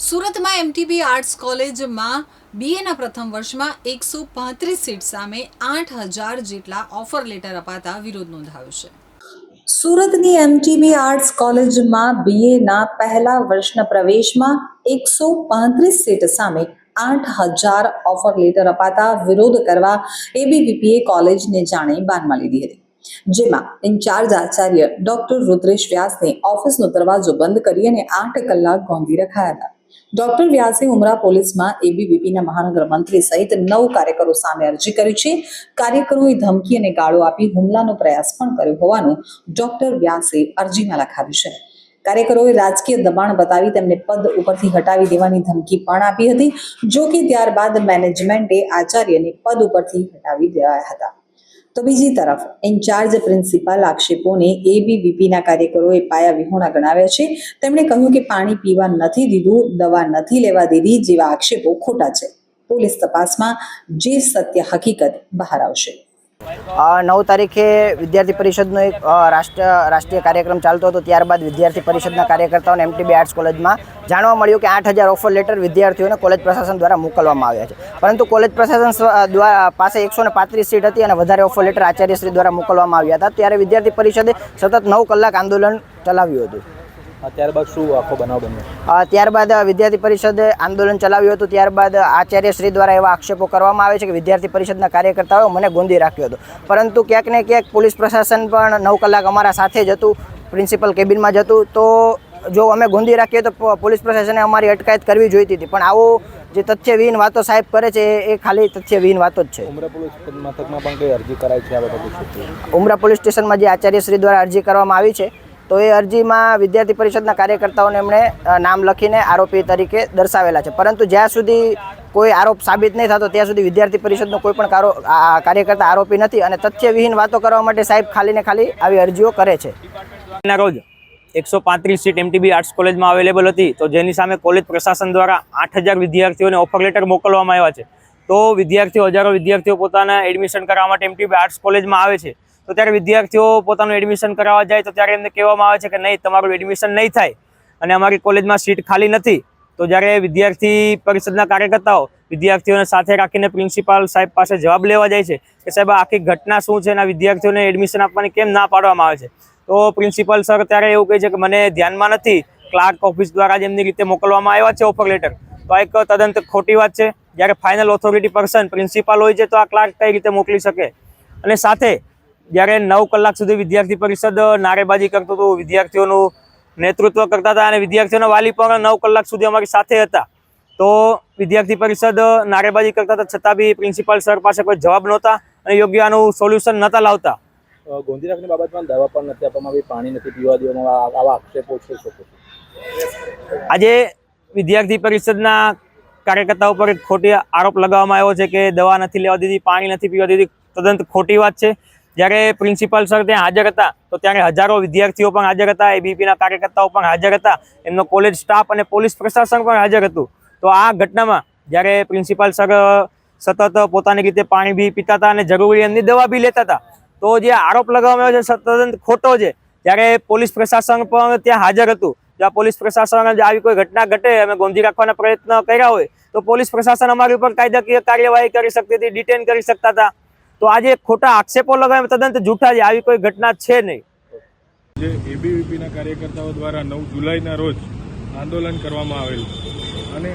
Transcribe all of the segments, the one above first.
સુરતમાં MTB arts કોલેજમાં બીએના પ્રથમ વર્ષમાં 135 સીટ સામે 8,000 જેટલા ઓફર લેટર અપાતા વિરોધ નોંધાયો છે. સુરતની એમટીબી આર્ટ્સ કોલેજમાં બીએના પહેલા વર્ષના પ્રવેશમાં 135 સીટ સામે 8,000 ઓફર લેટર અપાતા વિરોધ કરવા એબીવીપીએ કોલેજને જાણે બાનમાં લીધી હતી. જેમાં ઇન્ચાર્જ આચાર્ય ડોક્ટર રુદ્રેશ વ્યાસને ઓફિસનો દરવાજો બંધ કરી અને 8 કલાક ગોંધી રખાયા હતા. ડોક્ટર વ્યાસે ઉમરા પોલીસમાં એબીવીપીના મહાનગર મંત્રી સહિત 9 કાર્યકરો સામે અરજી કરી છે. કાર્યકરોએ ધમકી અને ગાળો આપી હુમલાનો પ્રયાસ પણ કર્યો હોવાનું ડોક્ટર વ્યાસે અરજીમાં લખાવ્યું છે. કાર્યકરોએ રાજકીય દબાણ બતાવી તેમને પદ ઉપરથી હટાવી દેવાની ધમકી પણ આપી હતી. જો કે ત્યારબાદ મેનેજમેન્ટે આચાર્યને પદ ઉપરથી હટાવી દેવાયા હતા. તો બીજી તરફ ઇન્ચાર્જ પ્રિન્સિપાલ આક્ષેપોને એબીવીપીના કાર્યકરોએ પાયા વિહોણા ગણાવ્યા છે. તેમણે કહ્યું કે પાણી પીવા નથી દીધું, દવા નથી લેવા દીધી જેવા આક્ષેપો ખોટા છે. પોલીસ તપાસમાં જે સત્ય હકીકત બહાર આવશે. 9 તારીખે વિદ્યાર્થી પરિષદનો એક રાષ્ટ્રીય કાર્યક્રમ ચાલતો હતો. ત્યારબાદ વિદ્યાર્થી પરિષદના કાર્યકર્તાઓને એમટીબી આર્ટ્સ કોલેજમાં જાણવા મળ્યું કે 8,000 ઓફર લેટર વિદ્યાર્થીઓને કોલેજ પ્રશાસન દ્વારા મોકલવામાં આવ્યા છે. પરંતુ કોલેજ પ્રશાસન પાસે 135 સીટ હતી અને વધારે ઓફર લેટર આચાર્યશ્રી દ્વારા મોકલવામાં આવ્યા હતા. ત્યારે વિદ્યાર્થી પરિષદે સતત 9 કલાક આંદોલન ચલાવ્યું હતું. ત્યારબાદ શું આખો બનાવ બન્યો? ત્યારબાદ વિદ્યાર્થી પરિષદે આંદોલન ચલાવ્યું હતું. ત્યારબાદ આચાર્યશ્રી દ્વારા એવા આક્ષેપો કરવામાં આવે છે કે વિદ્યાર્થી પરિષદના કાર્યકર્તાઓ મને ગોંધી રાખ્યો હતો. પરંતુ ક્યાંક ને ક્યાંક પોલીસ પ્રશાસન પણ 9 કલાક અમારા સાથે જ હતું, પ્રિન્સિપલ કેબિનમાં જ હતું. તો જો અમે ગોંધી રાખીએ તો પોલીસ પ્રશાસને અમારી અટકાયત કરવી જોઈતી હતી. પણ આવો જે તથ્યવિહીન વાતો સાહેબ કરે છે એ ખાલી તથ્યવિહીન વાતો જ છે. ઉમરા પોલીસ મથકમાં પણ કઈ અરજી કરાઈ છે આ બાબતે? ઉમરા પોલીસ સ્ટેશનમાં જે આચાર્યશ્રી દ્વારા અરજી કરવામાં આવી છે તો એ અરજીમાં વિદ્યાર્થી પરિષદના કાર્યકર્તાઓને એમણે નામ લખીને આરોપી તરીકે દર્શાવેલા છે. પરંતુ જ્યાં સુધી કોઈ આરોપ સાબિત નહીં થતો ત્યાં સુધી વિદ્યાર્થી પરિષદનો કોઈ પણ કાર્યકર્તા આરોપી નથી અને તથ્યવિહીન વાતો કરવા માટે સાહેબ ખાલી ને ખાલી આવી અરજીઓ કરે છે. રોજ 135 સીટ એમટીબી આર્ટ્સ કોલેજમાં અવેલેબલ હતી, તો જેની સામે કોલેજ પ્રશાસન દ્વારા 8,000 વિદ્યાર્થીઓને ઓફર લેટર મોકલવામાં આવ્યા છે. તો હજારો વિદ્યાર્થીઓ પોતાના એડમિશન કરવા માટે એમટીબી આર્ટ્સ કોલેજમાં આવે છે. તો ત્યારે વિદ્યાર્થીઓ પોતાનું એડમિશન કરાવવા જાય તો ત્યારે એમને કહેવામાં આવે છે કે નહીં, તમારું એડમિશન નહીં થાય અને અમારી કોલેજમાં સીટ ખાલી નથી. તો જ્યારે વિદ્યાર્થી પરિષદના કાર્યકર્તાઓ વિદ્યાર્થીઓને સાથે રાખીને પ્રિન્સિપાલ સાહેબ પાસે જવાબ લેવા જાય છે કે સાહેબ આખી ઘટના શું છે અને વિદ્યાર્થીઓને એડમિશન આપવાની કેમ ના પાડવામાં આવે છે. તો પ્રિન્સિપાલ સર ત્યારે એવું કહે છે કે મને ધ્યાનમાં નથી, ક્લાર્ક ઓફિસ દ્વારા જ એમની રીતે મોકલવામાં આવ્યા છે ઓફર લેટર. તો આ એક તદ્દન ખોટી વાત છે. જ્યારે ફાઇનલ ઓથોરિટી પર્સન પ્રિન્સિપાલ હોય છે તો આ ક્લાર્ક કઈ રીતે મોકલી શકે? અને સાથે જ્યારે 9 કલાક સુધી વિદ્યાર્થી પરિષદ નારેબાજી કરતું હતું, વિદ્યાર્થીઓનું નેતૃત્વ કરતા હતા અને વિદ્યાર્થીઓના વાલી પણ 9 કલાક સુધી અમારી સાથે હતા. તો વિદ્યાર્થી પરિષદ નારેબાજી કરતા હતા છતાં બી પ્રિન્સિપાલ સર પાસે કોઈ જવાબ નહોતા અને યોગ્ય આનું સોલ્યુશન નહોતા લાવતા. ગોંધી રાખની બાબતમાં દવા પણ નથી આપવામાં આવી, પાણી નથી પીવા દેવામાં, આવા આક્ષેપો છે. આજે વિદ્યાર્થી પરિષદના કાર્યકર્તાઓ પર એક ખોટી આરોપ લગાવવામાં આવ્યો છે કે દવા નથી લેવા દીધી, પાણી નથી પીવા દીધી. તદ્દન ખોટી વાત છે. જ્યારે પ્રિન્સિપાલ સર ત્યાં હાજર હતા તો ત્યારે હજારો વિદ્યાર્થીઓ પણ હાજર હતા, એબીવીપીના કાર્યકર્તાઓ પણ હાજર હતા, એમનો કોલેજ સ્ટાફ અને પોલીસ પ્રશાસન પણ હાજર હતું. તો આ ઘટનામાં જ્યારે પ્રિન્સિપાલ સર સતત પોતાની રીતે પાણી બી પીતા હતા અને જરૂરી એમની દવા બી લેતા હતા, તો જે આરોપ લગાવવામાં આવ્યો છે તદ્દન ખોટો છે. જ્યારે પોલીસ પ્રશાસન પણ ત્યાં હાજર હતું, જ્યાં પોલીસ પ્રશાસન આવી કોઈ ઘટના ઘટે, અમે ગોંધી રાખવાના પ્રયત્ન કર્યા હોય તો પોલીસ પ્રશાસન અમારી ઉપર કાયદાકીય કાર્યવાહી કરી શકતી હતી, ડિટેન કરી શકતા હતા. તો આજે ખોટા આક્ષેપો લગાવે તદ્દન જૂઠા છે. આવી કોઈ ઘટના છે નહીં. જે એબીવીપીના કાર્યકર્તાઓ દ્વારા 9 જુલાઈના રોજ આંદોલન કરવામાં આવેલું અને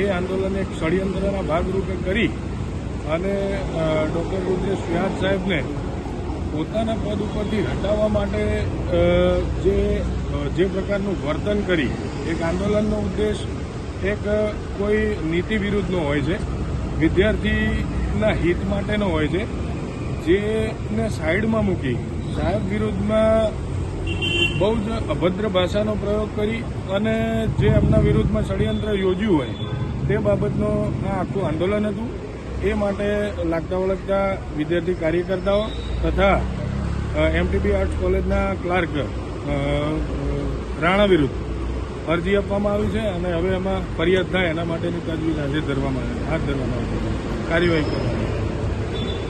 એ આંદોલન એક ષડયંત્રના ભાગરૂપે કરી અને ડૉક્ટર રુદ્રેશ વ્યાસ સાહેબને પોતાના પદ ઉપરથી હટાવવા માટે જે પ્રકારનું વર્તન કરી, એક આંદોલનનો ઉદ્દેશ એક કોઈ નીતિ વિરુદ્ધનો હોય છે, વિદ્યાર્થીના હિત માટેનો હોય છે, જેને સાઈડમાં મૂકી સાહેબ વિરુદ્ધમાં બહુ જ અભદ્ર ભાષાનો પ્રયોગ કરી અને જે એમના વિરુદ્ધમાં ષડયંત્ર યોજ્યું હોય તે બાબતનો આ આખું આંદોલન હતું. એ માટે લાગતા વળગતા વિદ્યાર્થી કાર્યકર્તાઓ તથા એમટીબી આર્ટ્સ કોલેજના ક્લાર્ક રાણા વિરુદ્ધ અરજી આપવામાં આવી છે અને હવે એમાં ફરિયાદ થાય એના માટેની તજવીજ હાથ ધરવામાં આવે, કાર્યવાહી કરવામાં આવે.